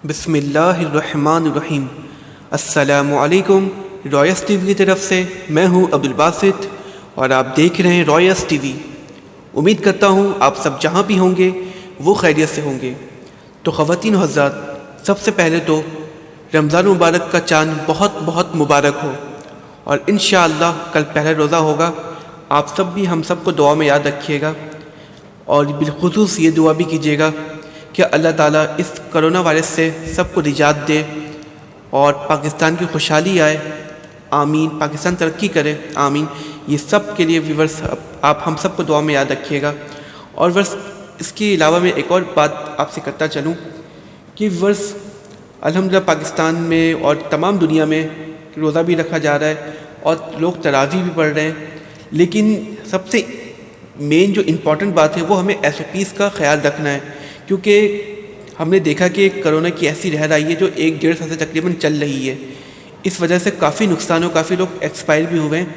بسم اللہ الرحمن الرحیم۔ السلام علیکم۔ رائس ٹی وی کی طرف سے میں ہوں عبدال باسط اور آپ دیکھ رہے ہیں رائس ٹی وی۔ امید کرتا ہوں آپ سب جہاں بھی ہوں گے وہ خیریت سے ہوں گے۔ تو خواتین و حضرات، سب سے پہلے تو رمضان مبارک کا چاند بہت بہت مبارک ہو، اور انشاءاللہ کل پہلا روزہ ہوگا۔ آپ سب بھی ہم سب کو دعا میں یاد رکھیے گا، اور بالخصوص یہ دعا بھی کیجیے گا کہ اللہ تعالیٰ اس کرونا وائرس سے سب کو نجات دے اور پاکستان کی خوشحالی آئے، آمین۔ پاکستان ترقی کرے، آمین۔ یہ سب کے لیے ویورس آپ ہم سب کو دعا میں یاد رکھیے گا۔ اور ورس اس کے علاوہ میں ایک اور بات آپ سے کرتا چلوں کہ ورس الحمدللہ پاکستان میں اور تمام دنیا میں روزہ بھی رکھا جا رہا ہے اور لوگ تراویح بھی پڑھ رہے ہیں، لیکن سب سے مین جو امپورٹنٹ بات ہے وہ ہمیں SOPs کا خیال رکھنا ہے، کیونکہ ہم نے دیکھا کہ کرونا کی ایسی لہر آئی ہے جو 1-1.5 سال سے تقریباً چل رہی ہے۔ اس وجہ سے کافی نقصان ہو، کافی لوگ ایکسپائر بھی ہوئے ہیں۔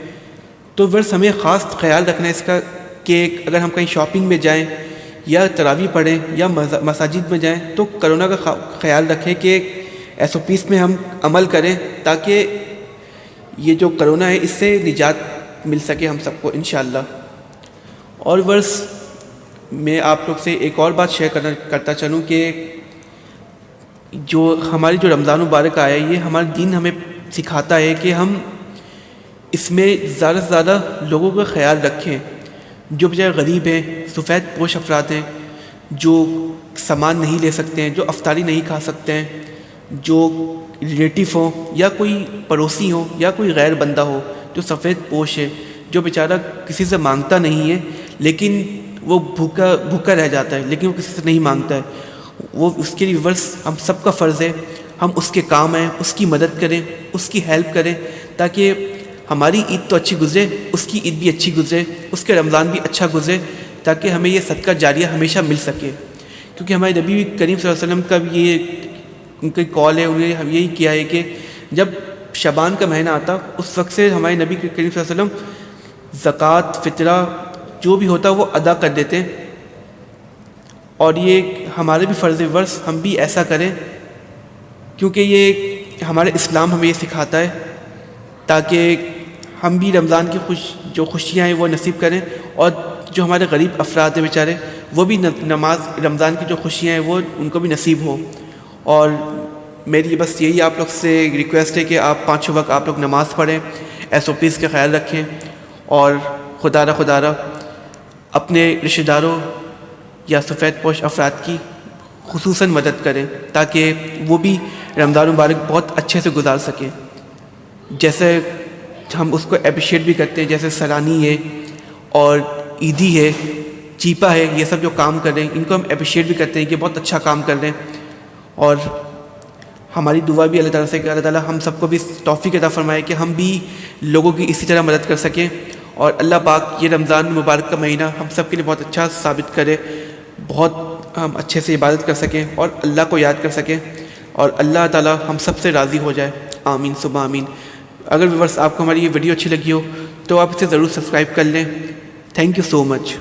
تو ورس ہمیں خاص خیال رکھنا ہے اس کا کہ اگر ہم کہیں شاپنگ میں جائیں یا تراویح پڑھیں یا مساجد میں جائیں تو کرونا کا خیال رکھیں کہ SOPs میں ہم عمل کریں تاکہ یہ جو کرونا ہے اس سے نجات مل سکے ہم سب کو انشاءاللہ۔ اور ورس میں آپ لوگ سے ایک اور بات شیئر کرتا چلوں کہ جو ہماری جو رمضان مبارک آیا ہے، یہ ہمارا دین ہمیں سکھاتا ہے کہ ہم اس میں زیادہ سے زیادہ لوگوں کا خیال رکھیں، جو بچارے غریب ہیں، سفید پوش افراد ہیں، جو سامان نہیں لے سکتے ہیں، جو افطاری نہیں کھا سکتے ہیں، جو ریلیٹیو ہوں یا کوئی پڑوسی ہوں یا کوئی غیر بندہ ہو جو سفید پوش ہے، جو بیچارہ کسی سے مانگتا نہیں ہے لیکن وہ بھوکا رہ جاتا ہے، لیکن وہ کسی سے نہیں مانگتا ہے، وہ اس کے لیے ورس ہم سب کا فرض ہے ہم اس کے کام آئیں، اس کی مدد کریں، اس کی ہیلپ کریں، تاکہ ہماری عید تو اچھی گزرے، اس کی عید بھی اچھی گزرے، اس کے رمضان بھی اچھا گزرے، تاکہ ہمیں یہ صدقہ جاریہ ہمیشہ مل سکے۔ کیونکہ ہمارے نبی کریم صلی اللہ علیہ وسلم کا بھی یہ ان کی کال ہے، انہوں نے یہی کیا ہے کہ جب شعبان کا مہینہ آتا اس وقت سے ہمارے نبی کریم صلی اللہ علیہ وسلم زکوٰۃ، فطرہ جو بھی ہوتا وہ ادا کر دیتے ہیں، اور یہ ہمارے بھی فرض ورس ہم بھی ایسا کریں، کیونکہ یہ ہمارے اسلام ہمیں یہ سکھاتا ہے، تاکہ ہم بھی رمضان کی جو خوشیاں ہیں وہ نصیب کریں، اور جو ہمارے غریب افراد ہیں بیچارے وہ بھی نماز رمضان کی جو خوشیاں ہیں وہ ان کو بھی نصیب ہو۔ اور میری بس یہی آپ لوگ سے ریکویسٹ ہے کہ آپ 5 وقت آپ لوگ نماز پڑھیں، SOPs کا خیال رکھیں، اور خدا را اپنے رشتہ داروں یا سفید پوش افراد کی خصوصاً مدد کریں تاکہ وہ بھی رمضان مبارک بہت اچھے سے گزار سکیں، جیسے ہم اس کو اپریشیٹ بھی کرتے ہیں، جیسے سرانی ہے اور عیدی ہے، چیپا ہے، یہ سب جو کام کر رہے ہیں ان کو ہم اپریشیٹ بھی کرتے ہیں کہ بہت اچھا کام کر رہے ہیں۔ اور ہماری دعا بھی اللہ تعالیٰ سے کہ اللہ تعالیٰ ہم سب کو بھی توفیق عطا فرمائے کہ ہم بھی لوگوں کی اسی طرح مدد کر سکیں، اور اللہ پاک یہ رمضان مبارک کا مہینہ ہم سب کے لیے بہت اچھا ثابت کرے، بہت ہم اچھے سے عبادت کر سکیں اور اللہ کو یاد کر سکیں، اور اللہ تعالیٰ ہم سب سے راضی ہو جائے، آمین ثم آمین۔ اگر ویورس آپ کو ہماری یہ ویڈیو اچھی لگی ہو تو آپ اسے ضرور سبسکرائب کر لیں۔ Thank you so much.